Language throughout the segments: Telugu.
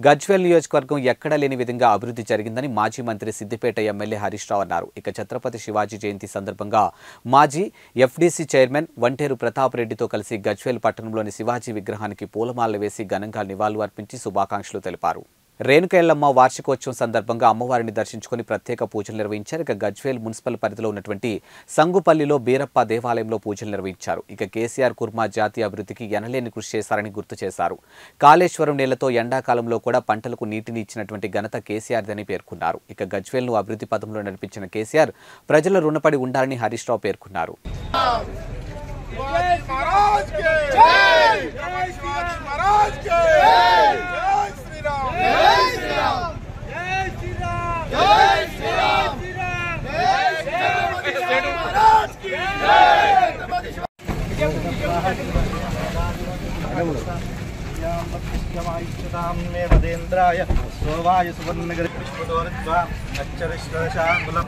గజ్వేల్ నియోజకవర్గం ఎక్కడా లేని విధంగా అభివృద్ధి జరిగిందని మాజీ మంత్రి సిద్దిపేట ఎమ్మెల్యే హరీష్ రావు అన్నారు. ఇక ఛత్రపతి శివాజీ జయంతి సందర్భంగా మాజీ ఎఫ్డీసీ చైర్మన్ వంటేరు ప్రతాప్ రెడ్డితో కలిసి గజ్వేల్ పట్టణంలోని శివాజీ విగ్రహానికి పూలమాలలు వేసి ఘనంగా నివాళులు అర్పించి శుభాకాంక్షలు తెలిపారు. రేణుకేళ్లమ్మ వార్షికోత్సవం సందర్భంగా అమ్మవారిని దర్శించుకుని ప్రత్యేక పూజలు నిర్వహించారు. ఇక గజ్వేల్ మున్సిపల్ పరిధిలో ఉన్నటువంటి సంగుపల్లిలో బీరప్ప దేవాలయంలో పూజలు నిర్వహించారు. ఇక కేసీఆర్ కుర్మా జాతీయ అభివృద్ధికి ఎనలేని కృషి చేశారని గుర్తు చేశారు. కాళేశ్వరం నీళ్లతో ఎండాకాలంలో కూడా పంటలకు నీటిని ఇచ్చినటువంటి ఘనత కేసీఆర్దని పేర్కొన్నారు. ఇక గజ్వేల్ను అభివృద్ధి పథంలో నడిపించిన కేసీఆర్ ప్రజల రుణపడి ఉండాలని హరీష్ రావు పేర్కొన్నారు. वदेन्द्राय सोवाय सुवर्णनगरे पुष्पदोर्ध्वा अच्चरिष्टशाङ्कुलं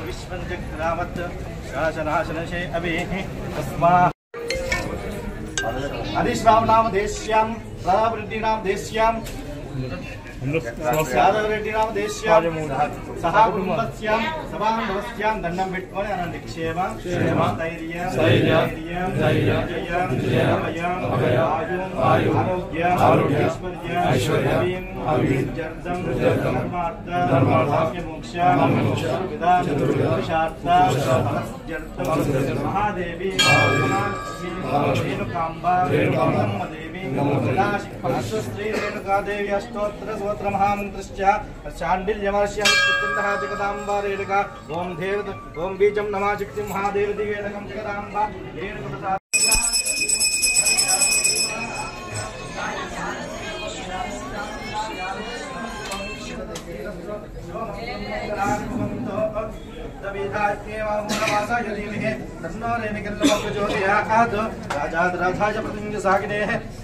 विश्वं जग्रामत् शासनाशनशे अभिः तस्मात् हरीश राव नाम देश्यां प्रताप रेड्डी नाम देश्यां यादव रेड्डी नाम देश्यां सहा कुटुंबस्यां सभांगवस्यां दंडं पेट्टुकोनि अनंति क्षेमं धैर्यं जयं आयुं आरोग्यं ऐश्वर्यं जर्दं धर्मार्थ मोक्षं विदां महादेवी रेणुकांबा देवी श्री रेणुका देवी अष्टोत्तर स्तोत्र महामंत्रश्च चांडिल्यमर्ष्य कुंडः जगदांबा रेणुका ओम देव ओम बीजं नमः शक्ति महादेव दिवेदकं जगदांबा रेणुका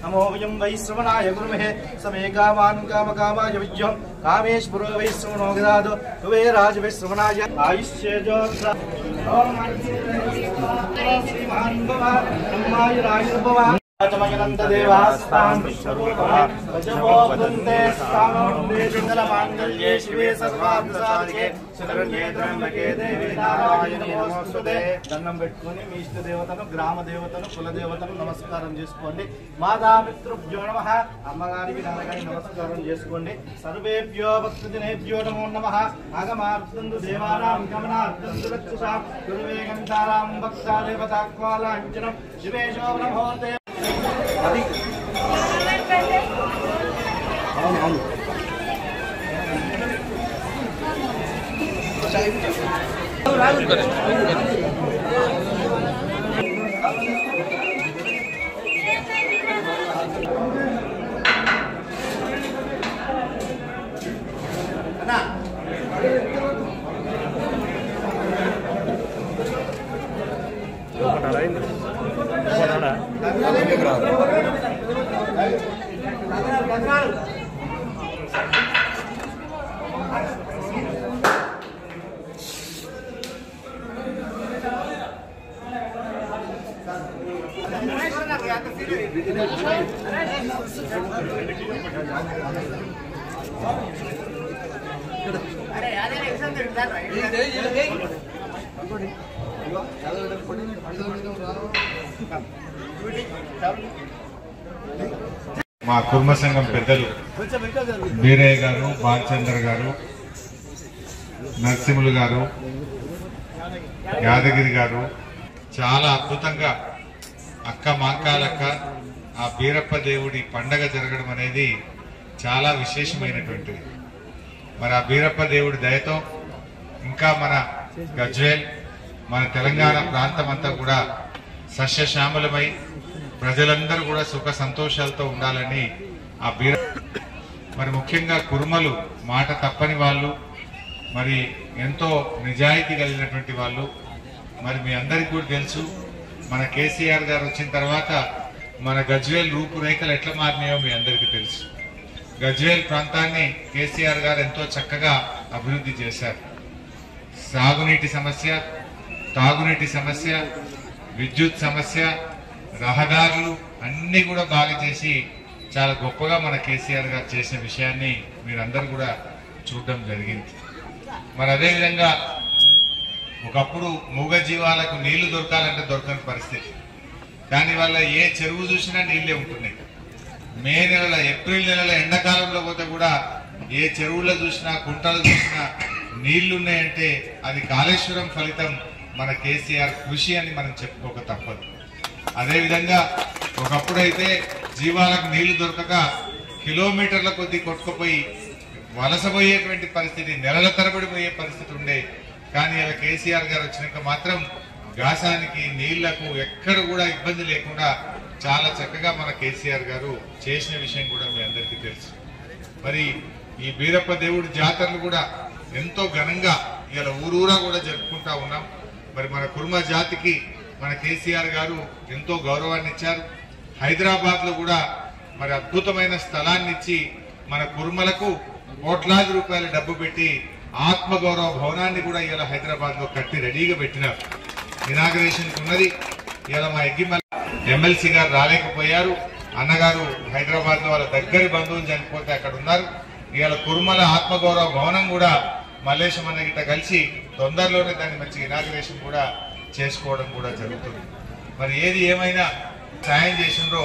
नमो वयं वैश्रवणाय गुरुमहे समे कामान् कामकामाय विद्यं कामेश्वरो वैश्रवणो गदाद तुवे राज वैश्रवणाय आयुष्येजोत्र श्रीमान भव ब्रह्माय रायुर्भव अजमयनंत देवास्तां विश्वरूपः वजवो वदन्ते सामोन्दे मंगलमाङ्गल्ये शिवे सर्वार्थसाधिके शरण्ये त्र्यम्बके देवी नारायणी नमोस्तुते దండం పెట్టుకొని మీ ఇష్ట దేవతను గ్రామ దేవతను కుల దేవతను నమస్కారం చేసుకోండి. మాతాపితృభ్యో నమః అమ్మగారికి నాన్నగారికి నమస్కారం చేసుకోండి. సర్వేభ్యో భక్తజనేభ్యో నమో నమః ఆగమార్థందు దేవానాం గమనార్థందు రక్షసాం గురువే గంధారాం భక్తా దేవతాక్వాలాంఛనం శివేశో బ్రహ్మోతే అది అవును మా కుర్మ సంఘం పెద్దలు వీరయ్య గారు, బాలచంద్ర గారు, నరసింహులు గారు, యాదగిరి గారు చాలా అద్భుతంగా అక్క మాంకాలక్క ఆ బీరప్ప దేవుడి పండగ జరగడం అనేది చాలా విశేషమైనటువంటిది. మరి ఆ బీరప్ప దేవుడి దయతో ఇంకా మన గజ్వేల్ మన తెలంగాణ ప్రాంతం అంతా కూడా సస్యశ్యామలమై ప్రజలందరూ కూడా సుఖ సంతోషాలతో ఉండాలని ఆ మరి ముఖ్యంగా కుర్మలు మాట తప్పని వాళ్ళు, మరి ఎంతో నిజాయితీ కలిగినటువంటి వాళ్ళు. మరి మీ అందరికీ కూడా తెలుసు, మన కేసీఆర్ గారు వచ్చిన తర్వాత మన గజ్వేల్ రూపురేఖలు ఎట్లా మారినాయో మీ అందరికీ తెలుసు. గజ్వేల్ ప్రాంతాన్ని కేసీఆర్ గారు ఎంతో చక్కగా అభివృద్ధి చేశారు. సాగునీటి సమస్య, తాగునీటి సమస్య, విద్యుత్ సమస్య, రహదారులు అన్ని కూడా బాగా చేసి చాలా గొప్పగా మన కేసీఆర్ గారు చేసిన విషయాన్ని మీరందరూ కూడా చూడడం జరిగింది. మరి అదేవిధంగా ఒకప్పుడు మూగ జీవాలకు నీళ్లు దొరకాలంటే దొరకని పరిస్థితి. దానివల్ల ఏ చెరువు చూసినా నీళ్లే ఉంటున్నాయి. మే నెలలో ఏప్రిల్ నెలలో ఎండాకాలంలో పోతే కూడా ఏ చెరువులో చూసినా కుంటలు చూసినా నీళ్లున్నాయంటే అది కాళేశ్వరం ఫలితం, మన కేసీఆర్ కృషి అని మనం చెప్పుకోక తప్పదు. అదేవిధంగా ఒకప్పుడైతే జీవాలకు నీళ్లు దొరకక కిలోమీటర్ల కొద్దీ కొట్టుకుపోయి వలసపోయేటువంటి పరిస్థితి, నెలల తరబడి పోయే పరిస్థితి ఉండే. కానీ ఇలా కేసీఆర్ గారు వచ్చినాక మాత్రం గాసానికి నీళ్లకు ఎక్కడ కూడా ఇబ్బంది లేకుండా చాలా చక్కగా మన కేసీఆర్ గారు చేసిన విషయం కూడా మీ అందరికీ తెలుసు. మరి ఈ బీరప్ప దేవుడి జాతరలు కూడా ఎంతో ఘనంగా ఇలా ఊరూరా కూడా జరుపుకుంటా ఉన్నాం. మరి మన కుర్మ జాతికి మన కేసీఆర్ గారు ఎంతో గౌరవాన్ని ఇచ్చారు. హైదరాబాద్ లో కూడా మరి అద్భుతమైన స్థలాన్ని ఇచ్చి మన కుర్మలకు కోట్లాది రూపాయల డబ్బు పెట్టి ఆత్మగౌరవ భవనాన్ని కూడా ఇలా హైదరాబాద్ లో కట్టి రెడీగా పెట్టినారు. ఇనాగ్రేషన్ ఉన్నది. ఇలా మా ఎగ్గిమల్ల ఎమ్మెల్సీ గారు రాలేకపోయారు. అన్నగారు హైదరాబాద్ లో వాళ్ళ దగ్గరి బంధువులు చనిపోతే అక్కడ ఉన్నారు. ఇవాళ కుర్మల ఆత్మగౌరవ భవనం కూడా మల్లేశం అన్న గిట్ట కలిసి తొందరలోనే దాన్ని మంచి ఇనాగ్రేషన్ కూడా చేసుకోవడం కూడా జరుగుతుంది. మరి ఏది ఏమైనా సాయం చేసిండ్రో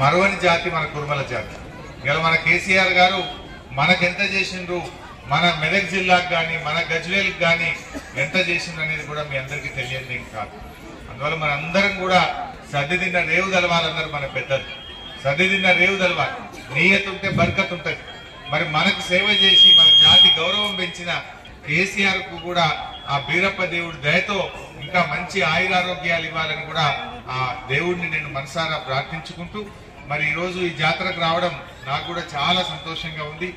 మరవని జాతి మన కుర్మల జాతి. ఇలా మన కేసీఆర్ గారు మనకెంత చేసిండ్రు, మన మెదక్ జిల్లాకు కానీ మన గజ్వేల్కి కానీ ఎంత చేసిండ్రు అనేది కూడా మీ అందరికీ తెలియదు కాదు. అందువల్ల మన అందరం కూడా సర్ది తిన్న రేవు తెలవాలన్నారు మన పెద్దలు. సర్ది తిన్న రేవు తెలవాలి. నీయత ఉంటే బర్కత్ ఉంటుంది. మరి మనకు సేవ చేసి మన జాతి గౌరవం పెంచిన కేసీఆర్ కు కూడా ఆ బీరప్ప దేవుడి దయతో ఇంకా మంచి ఆయురారోగ్యాలు ఇవ్వాలని కూడా ఆ దేవుడిని నేను మనసారా ప్రార్థించుకుంటూ మరి ఈ రోజు ఈ జాతరకు రావడం నాకు కూడా చాలా సంతోషంగా ఉంది.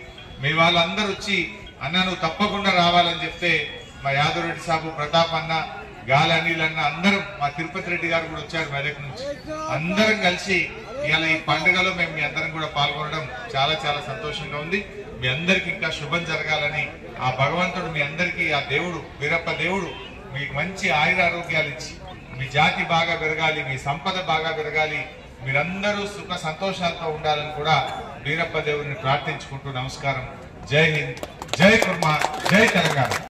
మీ వాళ్ళందరూ వచ్చి అన్న నువ్వు తప్పకుండా రావాలని చెప్తే మా యాదవ్ రెడ్డి సాబు, ప్రతాప్ అన్న, గాలి అనిల్ అన్న అందరం, మా తిరుపతి రెడ్డి గారు కూడా వచ్చారు మెదక్ నుంచి. అందరం కలిసి ఇవాళ ఈ పండుగలో మేము మీ అందరం కూడా పాల్గొనడం చాలా చాలా సంతోషంగా ఉంది. మీ అందరికి ఇంకా శుభం జరగాలని ఆ భగవంతుడు మీ అందరికీ, ఆ దేవుడు బీరప్ప దేవుడు మీకు మంచి ఆయురారోగ్యాలు ఇచ్చి మీ జాతి బాగా పెరగాలి, మీ సంపద బాగా పెరగాలి, మీరందరూ సుఖ సంతోషాలతో ఉండాలని కూడా బీరప్ప దేవుడిని ప్రార్థించుకుంటూ నమస్కారం. జై హింద్, జై కుర్మ, జై తెలంగాణ.